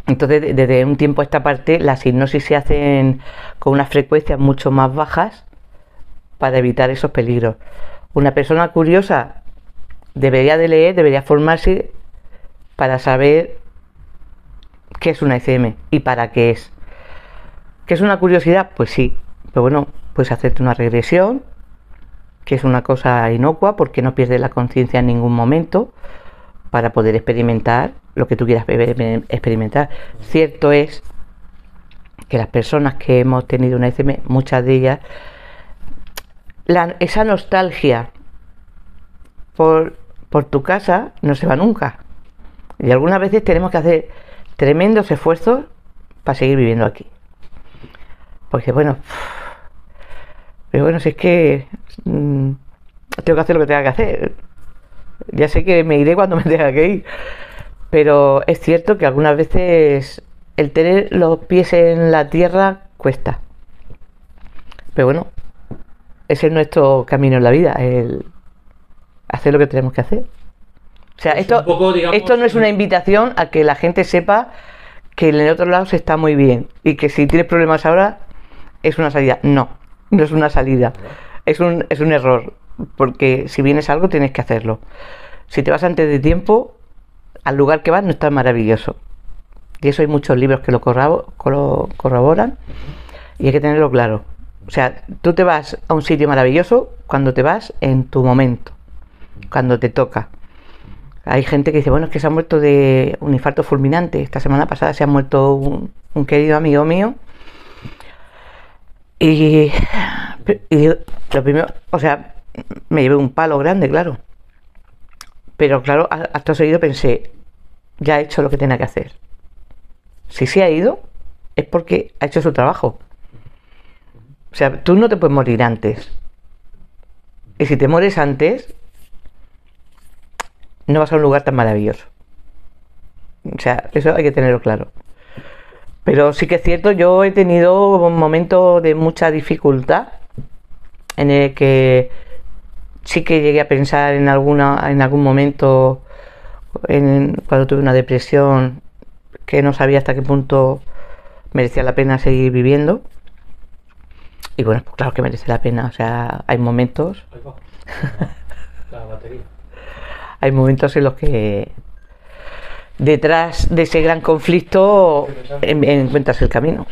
Entonces desde un tiempo a esta parte las hipnosis se hacen con unas frecuencias mucho más bajas para evitar esos peligros. Una persona curiosa debería de leer, debería formarse para saber qué es una ECM y para qué es. ¿Qué es una curiosidad? Pues sí, pero bueno, puedes hacerte una regresión, que es una cosa inocua porque no pierdes la conciencia en ningún momento, para poder experimentar lo que tú quieras experimentar. Cierto es que las personas que hemos tenido una ECM, muchas de ellas, esa nostalgia por tu casa no se va nunca. Y algunas veces tenemos que hacer tremendos esfuerzos para seguir viviendo aquí. Porque bueno, pero bueno, si es que tengo que hacer lo que tenga que hacer. Ya sé que me iré cuando me tenga que ir, pero es cierto que algunas veces el tener los pies en la tierra cuesta. Pero bueno, ese es nuestro camino en la vida, el hacer lo que tenemos que hacer. O sea, esto no es una invitación a que la gente sepa que en el otro lado se está muy bien y que si tienes problemas ahora es una salida. No es una salida, es un error. porque si vienes a algo tienes que hacerlo. Si te vas antes de tiempo, al lugar que vas no es tan maravilloso. Y eso hay muchos libros que lo corroboran y hay que tenerlo claro. O sea, tú te vas a un sitio maravilloso cuando te vas en tu momento, cuando te toca. Hay gente que dice, bueno, es que se ha muerto de un infarto fulminante. Esta semana pasada se ha muerto un querido amigo mío. Y lo primero, o sea, me llevé un palo grande, claro. Pero claro, acto seguido pensé, ya he hecho lo que tenía que hacer. Si se ha ido, es porque ha hecho su trabajo. O sea, tú no te puedes morir antes. Y si te mueres antes, no vas a un lugar tan maravilloso. O sea, eso hay que tenerlo claro. Pero sí que es cierto, yo he tenido un momento de mucha dificultad en el que sí que llegué a pensar en algún momento, cuando tuve una depresión, que no sabía hasta qué punto merecía la pena seguir viviendo. Y bueno, pues claro que merece la pena. O sea, hay momentos. Ahí va. La batería. Hay momentos en los que detrás de ese gran conflicto encuentras el camino.